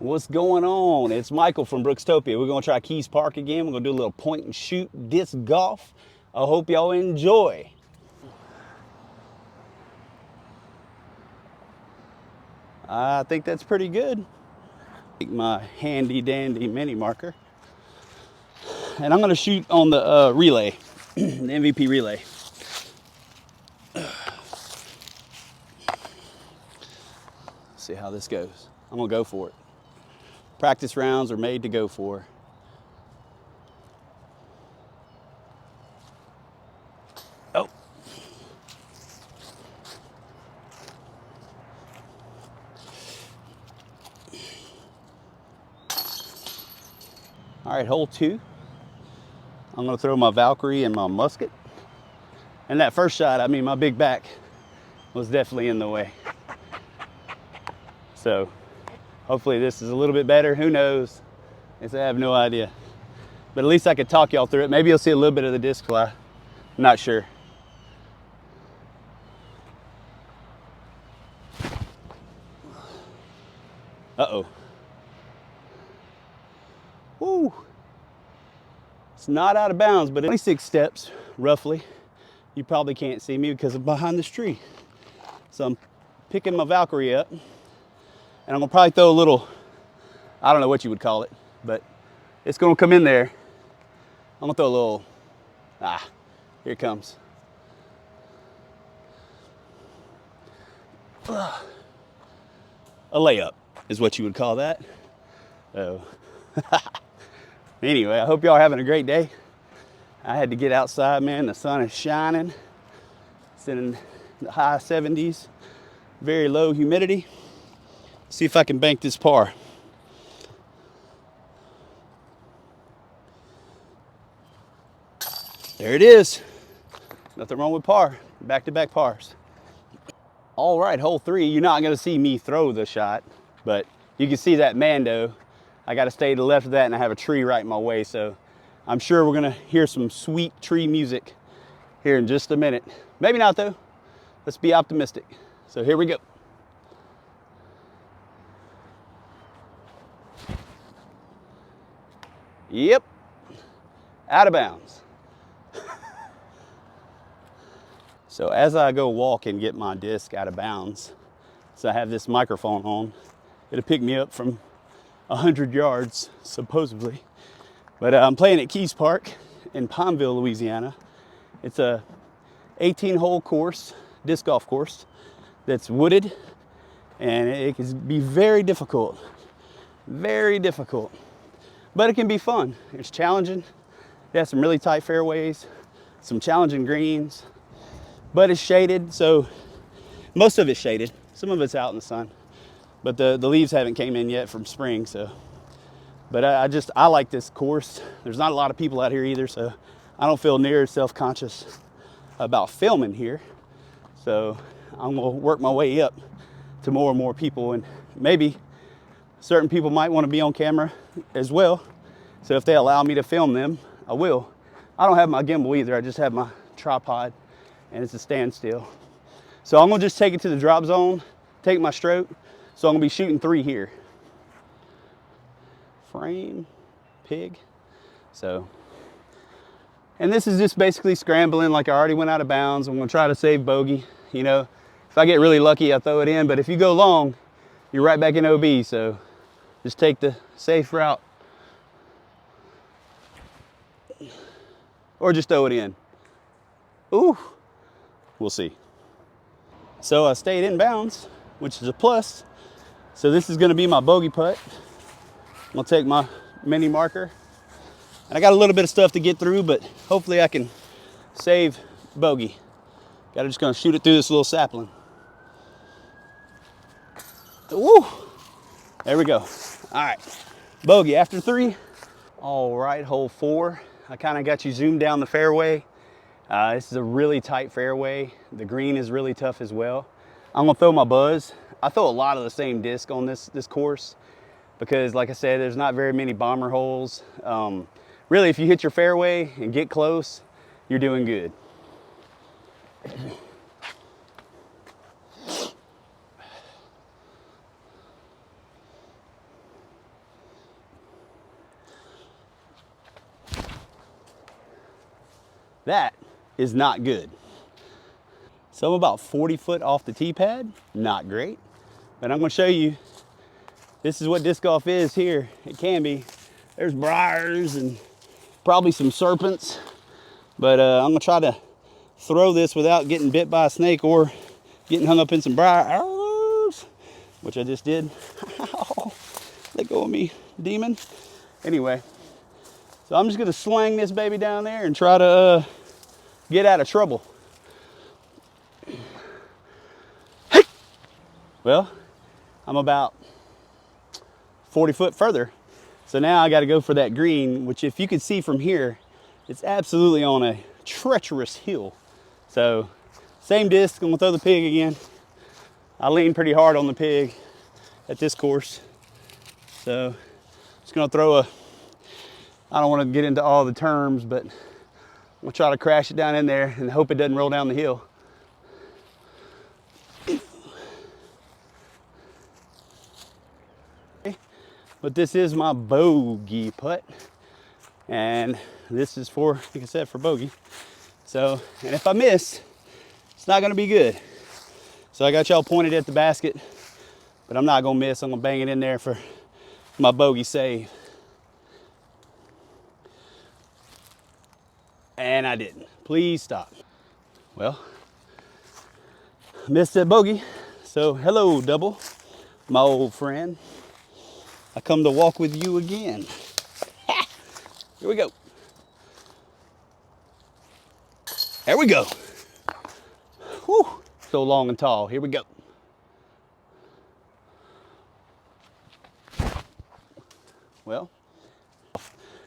What's going on? It's Michael from Brookstopia. We're going to try Kees Park again. We're going to do a little point and shoot disc golf. I hope y'all enjoy. I think that's pretty good. Take my handy dandy mini marker. And I'm going to shoot on the relay, the MVP relay. See how this goes. I'm going to go for it. Practice rounds are made to go for. Oh. All right, hole 2. I'm gonna throw my Valkyrie and my musket. And that first shot, I mean, my big back was definitely in the way. So hopefully this is a little bit better. Who knows? I have no idea. But at least I could talk y'all through it. Maybe you'll see a little bit of the disc fly. I'm not sure. Uh-oh. Woo. It's not out of bounds, but 26 steps, roughly. You probably can't see me because I'm behind this tree. So I'm picking my Valkyrie up, and I'm gonna probably throw a little, I don't know what you would call it, but it's gonna come in there. I'm gonna throw a little, here it comes. A layup is what you would call that. So, anyway, I hope y'all are having a great day. I had to get outside, man. The sun is shining. It's in the high 70s, very low humidity. See if I can bank this par. There it is. Nothing wrong with par. Back-to-back pars. All right, hole 3. You're not going to see me throw the shot, but you can see that Mando. I got to stay to the left of that, and I have a tree right in my way, so I'm sure we're going to hear some sweet tree music here in just a minute. Maybe not, though. Let's be optimistic. So here we go. Yep, out of bounds. So as I go walk and get my disc out of bounds, so I have this microphone on, it'll pick me up from 100 yards, supposedly. But I'm playing at Kees Park in Pineville, Louisiana. It's a 18-hole course, disc golf course, that's wooded, and it can be very difficult, but it can be fun. It's challenging. It has some really tight fairways, some challenging greens, but it's shaded, so most of it's shaded. Some of it's out in the sun, but the leaves haven't came in yet from spring, so. But I like this course. There's not a lot of people out here either, so I don't feel near as self-conscious about filming here. So I'm gonna work my way up to more and more people, and maybe certain people might want to be on camera as well. So if they allow me to film them, I will. I don't have my gimbal either. I just have my tripod, and it's a standstill. So I'm gonna just take it to the drop zone, take my stroke. So I'm gonna be shooting 3 here. Frame, pig. So, and this is just basically scrambling like I already went out of bounds. I'm gonna try to save bogey. You know, if I get really lucky, I throw it in, but if you go long, you're right back in OB, so just take the safe route. Or just throw it in. Ooh, we'll see. So I stayed in bounds, which is a plus. So this is gonna be my bogey putt. I'm gonna take my mini marker. And I got a little bit of stuff to get through, but hopefully I can save bogey. Just gonna shoot it through this little sapling. Woo! There we go. All right, bogey after 3. All right, hole 4. I kind of got you zoomed down the fairway. This is a really tight fairway. The green is really tough as well. I'm gonna throw my buzz. I throw a lot of the same disc on this course because, like I said, there's not very many bomber holes. Really, if you hit your fairway and get close, you're doing good. That is not good. So I'm about 40 foot off the tee pad, not great. But I'm gonna show you, this is what disc golf is here. It can be. There's briars and probably some serpents. But I'm gonna try to throw this without getting bit by a snake or getting hung up in some briars, which I just did. Let go of me, demon. Anyway, so I'm just gonna slang this baby down there and try to get out of trouble. Hey! Well, I'm about 40 foot further. So now I gotta go for that green, which if you can see from here, it's absolutely on a treacherous hill. So same disc, I'm gonna throw the pig again. I lean pretty hard on the pig at this course. So just gonna throw I don't wanna get into all the terms, but I'm gonna try to crash it down in there and hope it doesn't roll down the hill. But this is my bogey putt. And this is for, like I said, for bogey. So, and if I miss, it's not gonna be good. So I got y'all pointed at the basket, but I'm not gonna miss. I'm gonna bang it in there for my bogey save. And I didn't. Please stop. Well, missed that bogey. So hello, double, my old friend. I come to walk with you again. Here we go. There we go. Whew, so long and tall. Here we go. Well,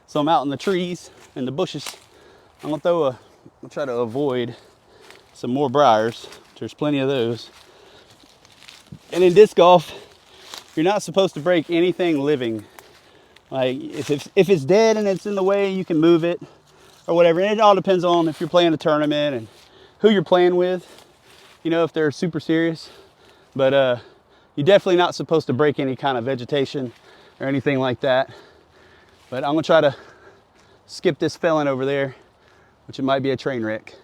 so I'm out in the trees and the bushes. I'm gonna try to avoid some more briars. There's plenty of those. And in disc golf, you're not supposed to break anything living. Like if it's dead and it's in the way, you can move it or whatever. And it all depends on if you're playing a tournament and who you're playing with, you know, if they're super serious. But you're definitely not supposed to break any kind of vegetation or anything like that. But I'm gonna try to skip this felon over there, which it might be a train wreck.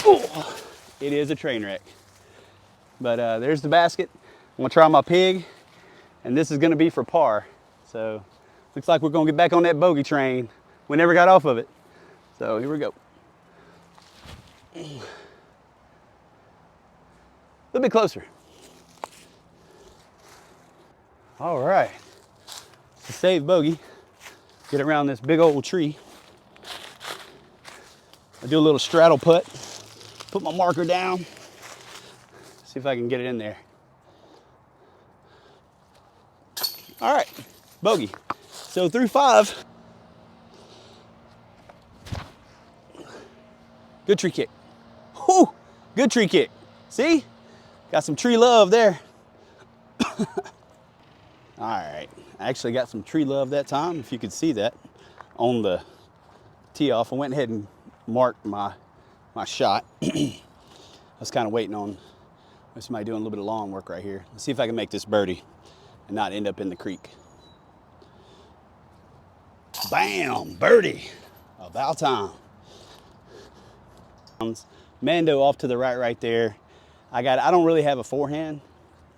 Oh, it is a train wreck. But there's the basket. I'm gonna try my pig, and this is gonna be for par. So looks like we're gonna get back on that bogey train. We never got off of it. So here we go. A little bit closer. All right, to save bogey, get around this big old tree. I do a little straddle putt, put my marker down, see if I can get it in there. All right, bogey. So through 5. Good tree kick. Whew, good tree kick. See? Got some tree love there. All right, I actually got some tree love that time, if you could see that on the tee off. I went ahead and marked my shot. I was kind of waiting on somebody doing a little bit of lawn work right here. Let's see if I can make this birdie and not end up in the creek. Bam, birdie, about time. Mando off to the right there. I don't really have a forehand,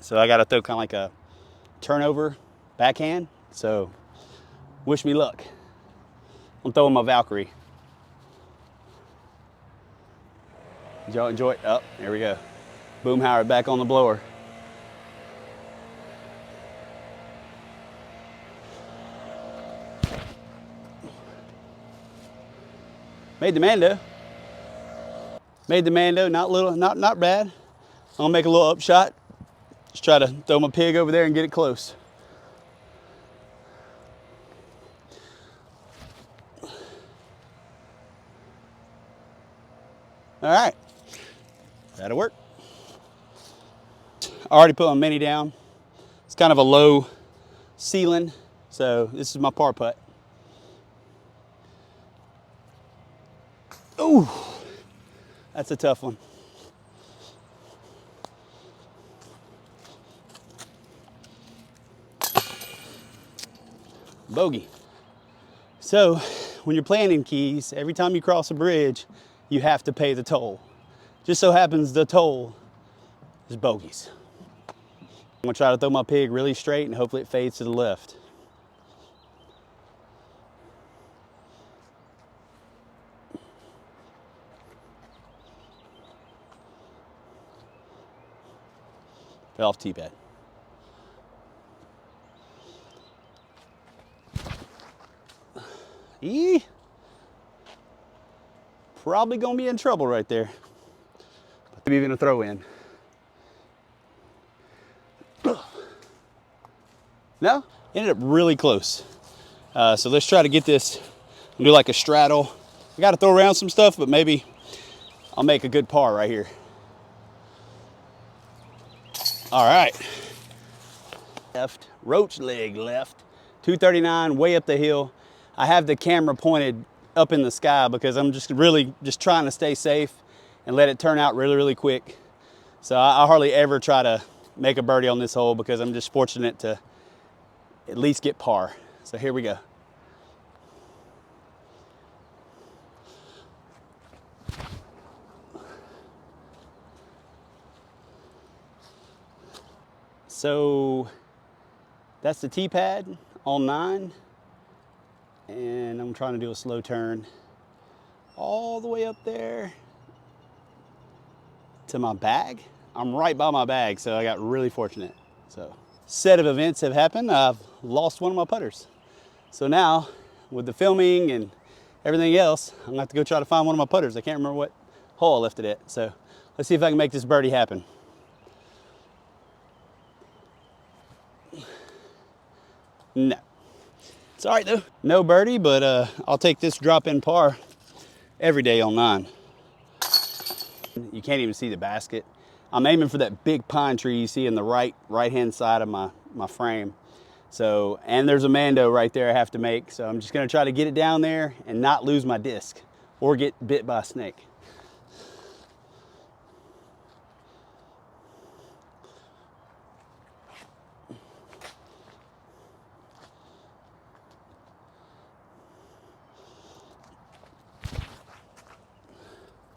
so I got to throw kind of like a turnover backhand. So wish me luck. I'm throwing my Valkyrie. Did y'all enjoy it? Oh, there we go. Boom Howard back on the blower. Made the Mando. Made the Mando, not bad. I'm gonna make a little upshot. Just try to throw my pig over there and get it close. All right, that'll work. I already put my mini down. It's kind of a low ceiling, so this is my par putt. Ooh, that's a tough one. Bogey. So when you're playing in Keys, every time you cross a bridge, you have to pay the toll. Just so happens the toll is bogeys. I'm gonna try to throw my pig really straight and hopefully it fades to the left. Fell off tee pad. Probably gonna be in trouble right there. Maybe even a throw in. No, ended up really close. So let's try to get this and do like a straddle. I gotta throw around some stuff, but maybe I'll make a good par right here. All right. Left, roach leg left, 239, way up the hill. I have the camera pointed up in the sky because I'm just trying to stay safe and let it turn out really, really quick. So I hardly ever try to make a birdie on this hole because I'm just fortunate to at least get par. So here we go. So that's the tee pad on 9. And I'm trying to do a slow turn all the way up there to my bag. I'm right by my bag, so I got really fortunate. So, set of events have happened. I've lost one of my putters. So now, with the filming and everything else, I'm gonna have to go try to find one of my putters. I can't remember what hole I left it at. So, let's see if I can make this birdie happen. No. It's all right though. No birdie, but I'll take this drop-in par every day on 9. You can't even see the basket. I'm aiming for that big pine tree you see in the right-hand side of my frame. So, and there's a mando right there I have to make. So I'm just gonna try to get it down there and not lose my disc or get bit by a snake.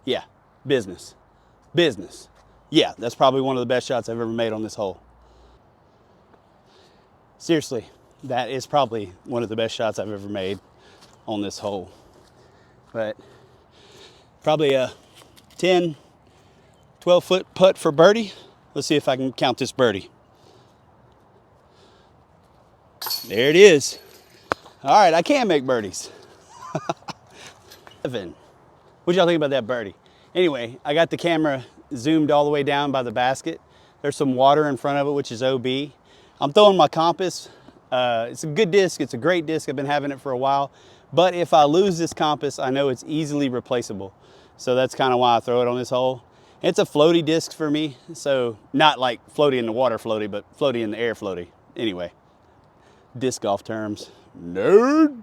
Yeah, business. Yeah, that's probably one of the best shots I've ever made on this hole. Seriously, that is probably one of the best shots I've ever made on this hole. But probably a 10, 12 foot putt for birdie. Let's see if I can count this birdie. There it is. All right, I can make birdies. What'd y'all think about that birdie? Anyway, I got the camera zoomed all the way down by the basket. There's some water in front of it, which is OB. I'm throwing my compass. It's a good disc. It's a great disc. I've been having it for a while. But if I lose this compass, I know it's easily replaceable. So that's kind of why I throw it on this hole. It's a floaty disc for me. So not like floaty in the water floaty, but floaty in the air floaty. Anyway, disc golf terms. Nerd.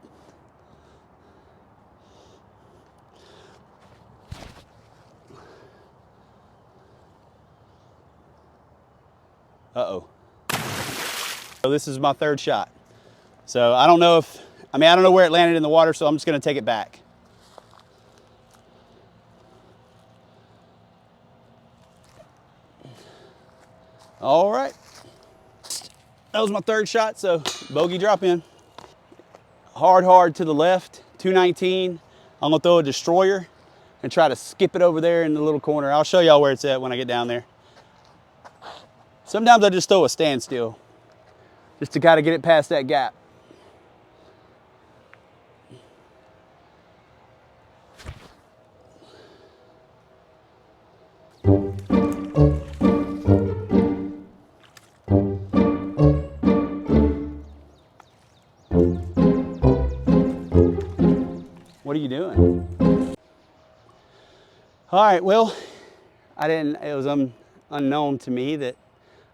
Uh-oh. So this is my 3rd shot. So I don't know I don't know where it landed in the water, so I'm just gonna take it back. All right. That was my 3rd shot, so bogey drop in. Hard to the left, 219. I'm gonna throw a destroyer and try to skip it over there in the little corner. I'll show y'all where it's at when I get down there. Sometimes I just throw a standstill just to kind of get it past that gap. What are you doing? All right, well, it was unknown to me that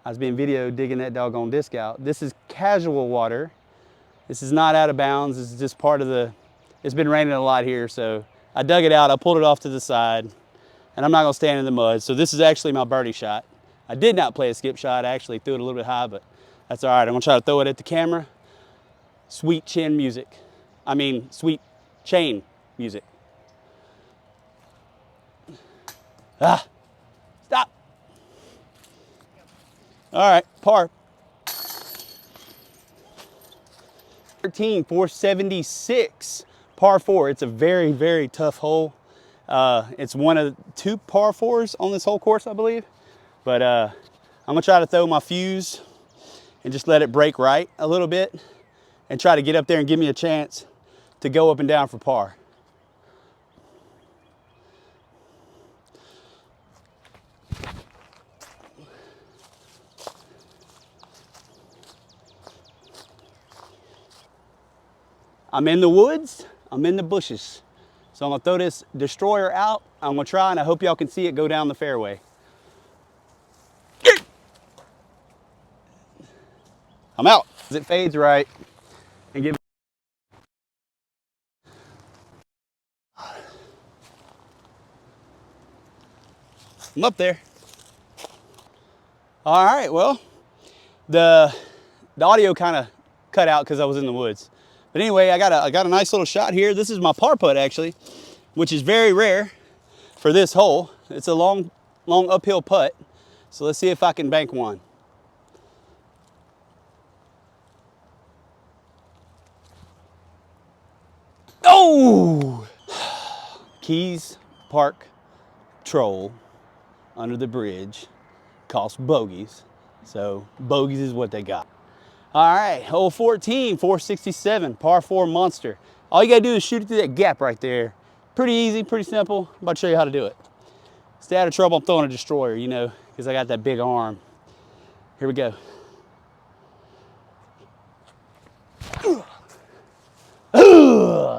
I was being videoed digging that doggone disc out. This is casual water. This is not out of bounds. This is just part of it's been raining a lot here, so I dug it out, I pulled it off to the side, and I'm not gonna stand in the mud. So this is actually my birdie shot. I did not play a skip shot. I actually threw it a little bit high, but that's all right. I'm gonna try to throw it at the camera. Sweet chin music. Sweet chain music. Ah, stop. All right, par. 13, 476, par 4. It's a very, very tough hole. It's one of 2 par 4s on this whole course, I believe. But I'm gonna try to throw my fuse and just let it break right a little bit and try to get up there and give me a chance to go up and down for par. I'm in the woods, I'm in the bushes. So I'm gonna throw this destroyer out. I'm gonna try, and I hope y'all can see it go down the fairway. I'm out. As it fades right and give. I'm up there. All right, well, the audio kind of cut out because I was in the woods. But anyway, I got a nice little shot here. This is my par putt actually, which is very rare for this hole. It's a long uphill putt. So let's see if I can bank one. Oh! Kees Park troll under the bridge costs bogeys. So bogeys is what they got. All right, hole 14, 467, par 4 monster. All you gotta do is shoot it through that gap right there. Pretty easy, pretty simple. I'm about to show you how to do it. Stay out of trouble, I'm throwing a destroyer, you know, because I got that big arm. Here we go.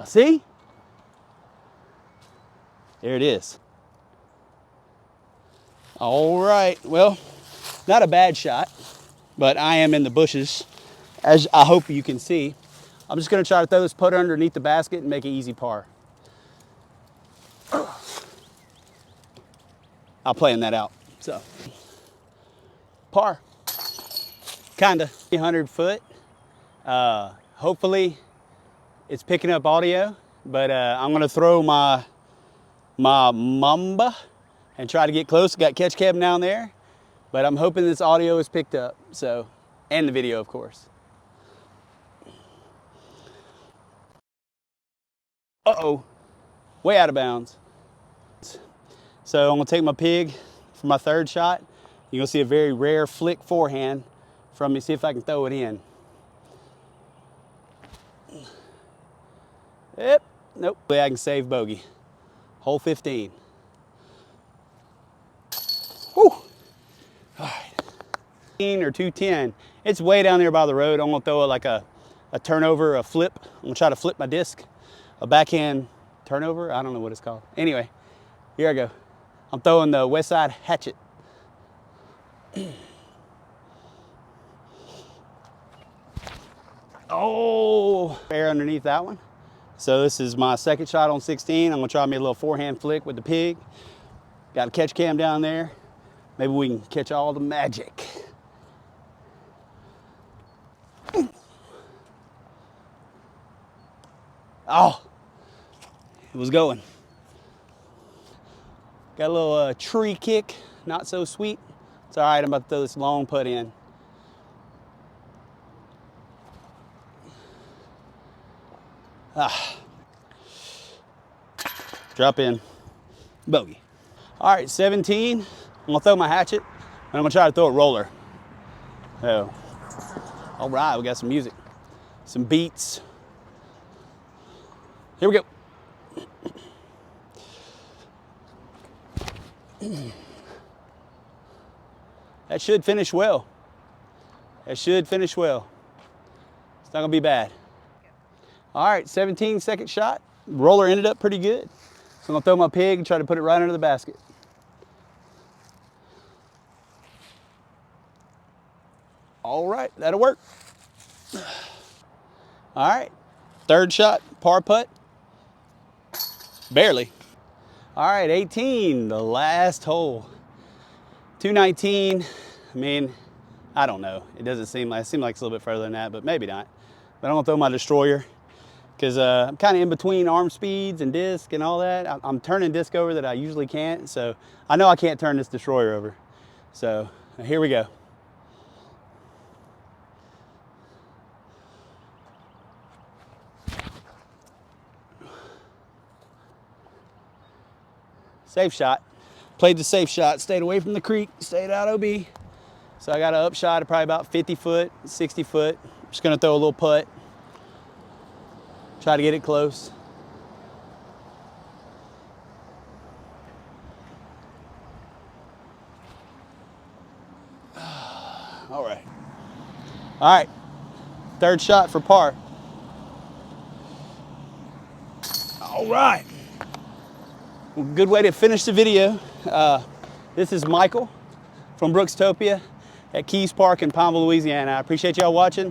See? There it is. All right, well, not a bad shot, but I am in the bushes, as I hope you can see. I'm just gonna try to throw this putter underneath the basket and make an easy par. I'll plan that out, so. Par, kinda, 100 foot. Hopefully it's picking up audio, but I'm gonna throw my Mamba and try to get close. Got catch cam down there, but I'm hoping this audio is picked up, so, and the video, of course. Uh-oh, way out of bounds. So I'm gonna take my pig for my third shot. You're gonna see a very rare flick forehand from me, see if I can throw it in. Yep, nope, I can save bogey. Hole 15. Whew. All right. Or 210. It's way down there by the road. I'm gonna throw it like a turnover, a flip. I'm gonna try to flip my disc. A backhand turnover, I don't know what it's called. Anyway, here I go. I'm throwing the west side hatchet. Oh, fair underneath that one. So this is my second shot on 16. I'm gonna try me a little forehand flick with the pig. Got a catch cam down there. Maybe we can catch all the magic. Oh, it was going. Got a little tree kick, not so sweet. It's all right, I'm about to throw this long putt in. Ah. Drop in, bogey. All right, 17, I'm gonna throw my hatchet, and I'm gonna try to throw a roller. So, all right, we got some music, some beats. Here we go. That should finish well. That should finish well. It's not gonna be bad. All right, 17, second shot. Roller ended up pretty good. So I'm gonna throw my pig and try to put it right under the basket. All right, that'll work. All right, third shot, par putt. Barely. All right, 18, the last hole. 219, I mean, I don't know. It doesn't seem like, it seems like it's a little bit further than that, but maybe not. But I'm gonna throw my destroyer, because I'm kind of in between arm speeds and disc and all that. I'm turning disc over that I usually can't, so I know I can't turn this destroyer over. So here we go. Safe shot. Played the safe shot, stayed away from the creek, stayed out OB. So I got an upshot of probably about 50 foot, 60 foot. Just gonna throw a little putt. Try to get it close. All right. All right, third shot for par. All right. Well, good way to finish the video. This is Michael from Brookstopia at Kees Park in Pineville, Louisiana. I appreciate y'all watching.